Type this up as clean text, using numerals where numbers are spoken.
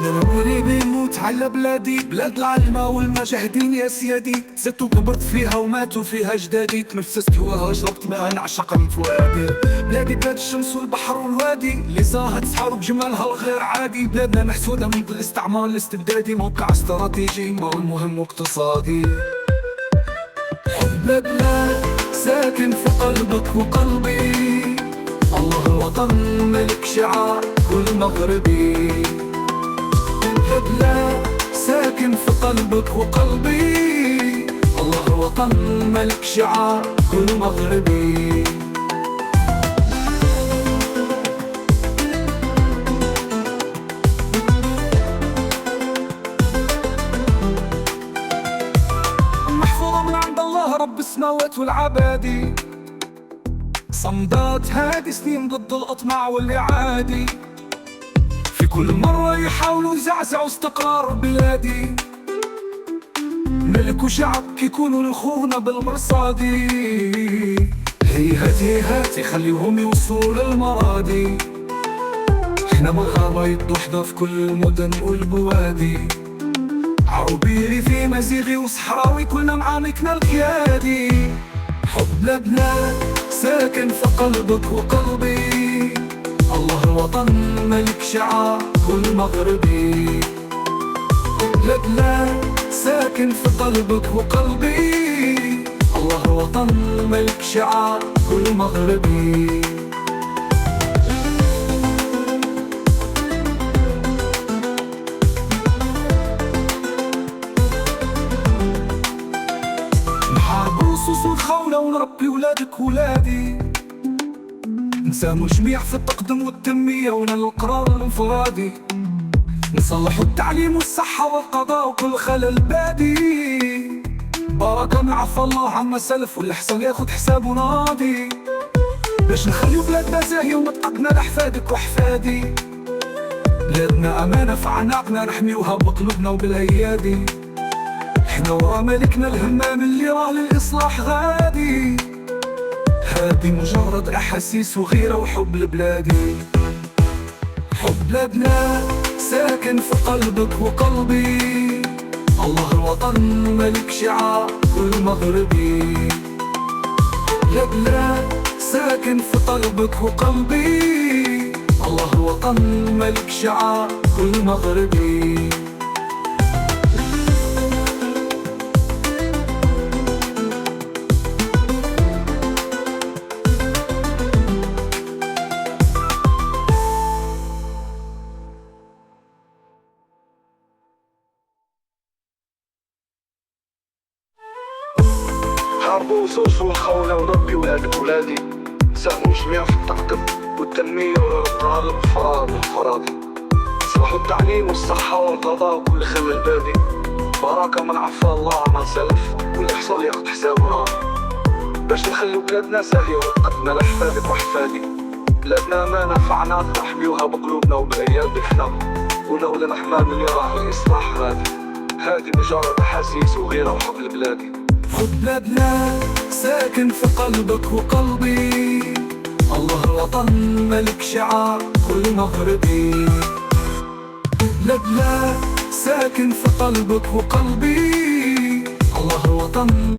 عمري بيموت على بلادي، بلاد العلماء والمجاهدين يا سيادي. زدت وكبرت فيها وماتوا فيها جدادي، تنفست هواها شربت ماء نعشق من فؤادي. بلادي بلاد الشمس والبحر والوادي، اللي زاهت سحر بجمالها الغير عادي. بلادنا محسودة من الاستعمار الاستبدادي، موقع استراتيجي مهم واقتصادي. حب بلاد ساكن في قلبك وقلبي، الله الوطن ملك شعار كل مغربي. بلاد ساكن في قلبك وقلبي، الله الوطن ملك شعار كل مغربي. محفوظة من عند الله رب السماوات والعبادي، صمدات هادي سنين ضد الأطماع والإعادي. في كل مرة يحاولوا يزعزعوا استقرار بلادي، ملك وشعب كيكونوا لخونا بالمرصادي. هيهات يخليهم يوصلوا للمرادي، احنا مغاربة يد وحدة في كل المدن والبوادي. عربي في مزيغي وصحراوي كلنا معانكنا القيادي. حب لبنان ساكن في قلبك وقلبي، الله الوطن ملك شعار كل مغربي. لبنان ساكن في قلبك وقلبي، الله الوطن ملك شعار كل مغربي. نحاربو لصوص الخونة ونربي ولادك ولادي، نساهموا جميع في التقدم والتنمية ونال القرار الانفرادي. نصلحوا التعليم والصحة والقضاء وكل خلل بادي. بركة من عفا الله عما سلف واللي حصل ياخد حسابه ناضي، باش نخليو بلادنا زاهية ومتقدنا لأحفادك وأحفادي. بلادنا أمانة في عناقنا نحميوها بقلوبنا وبالأيادي. احنا ورا ملكنا الهمام اللي راه للإصلاح غادي. هادي مجرد أحاسيس وغيرة وحب لبلادي. حب لبنان ساكن في قلبك وقلبي، الله الوطن ملك شعار كل مغربي. لبنان ساكن في قلبك وقلبي، الله الوطن ملك شعار كل مغربي. حاربوا لصوص الخونة ونربي ولادك ولادي، نساهموا جميع في التقدم والتنمية والإقرار الانفرادي. صلحوا التعليم والصحة والقضاء وكل خلل بادي. بركة من عفا الله عما سلف واللي حصل ياخد حسابه، باش نخليو بلادنا ساهية وتقدمنا لأحفادك وأحفادي. بلادنا أمانة في عناقنا نحميوها بقلوبنا وبأيادي. احنا ولولا الأحمام اللي راه الإصلاح غادي. هادي مجرد أحاسيس وغيرة وحب لبلادي. حب لبنان ساكن في قلبك وقلبي، الله الوطن ملك شعار كل مغربي. لبنان ساكن في قلبك وقلبي، الله الوطن